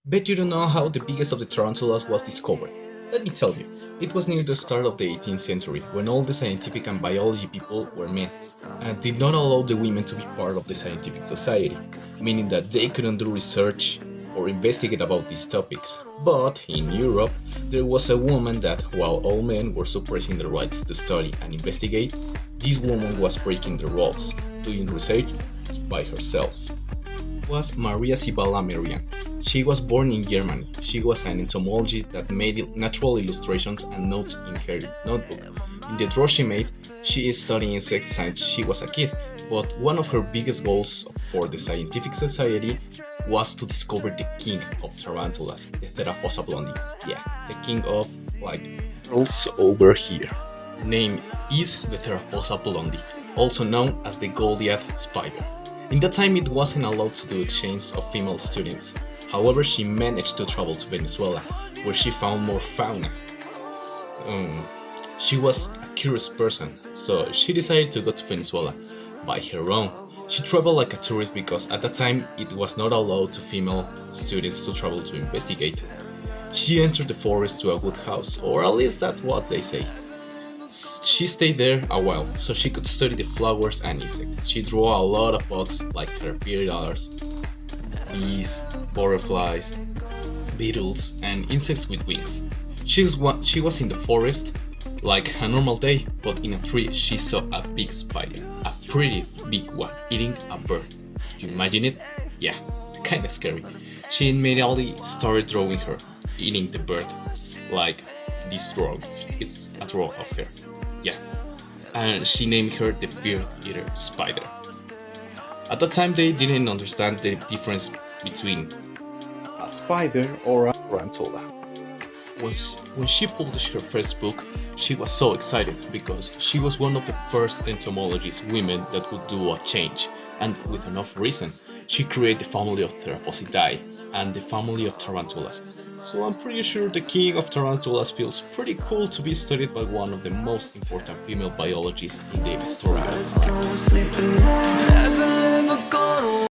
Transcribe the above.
Bet you don't know how the biggest of the tarantulas was discovered. Let me tell you, it was near the start of the 18th century, when all the scientific and biology people were men, and did not allow the women to be part of the scientific society, meaning that they couldn't do research or investigate about these topics. But in Europe, there was a woman that, while all men were suppressing their rights to study and investigate, this woman was breaking the rules, doing research by herself. Was Maria Sibylla Merian. She was born in Germany. She was an entomologist that made natural illustrations and notes in her notebook. In the draw she made, she is studying insect since she was a kid, but one of her biggest goals for the scientific society was to discover the king of tarantulas, the Theraphosa blondi. Yeah, the king of, like, girls over here. Name is the Theraphosa blondi, also known as the Goliath spider. In that time it wasn't allowed to do exchange of female students. However, she managed to travel to Venezuela, where she found more fauna. She was a curious person, so she decided to go to Venezuela by her own. She traveled like a tourist because at that time it was not allowed to female students to travel to investigate. She entered the forest to a wood house, or at least that's what they say. She stayed there a while so she could study the flowers and insects. She drew a lot of bugs like caterpillars, bees, butterflies, beetles, and insects with wings. She was in the forest like a normal day, but in a tree she saw a big spider, a pretty big one, eating a bird. Can you imagine it? Yeah, kinda scary. She immediately started drawing her, eating the bird, like this drawing. It's a draw of her. Yeah. And she named her the bird eater spider. At that time they didn't understand the difference between a spider or a tarantula. When she published her first book, she was so excited because she was one of the first entomologist women that would do a change, and with enough reason, she created the family of Theraphosidae and the family of tarantulas. So I'm pretty sure the king of tarantulas feels pretty cool to be studied by one of the most important female biologists in the history of science.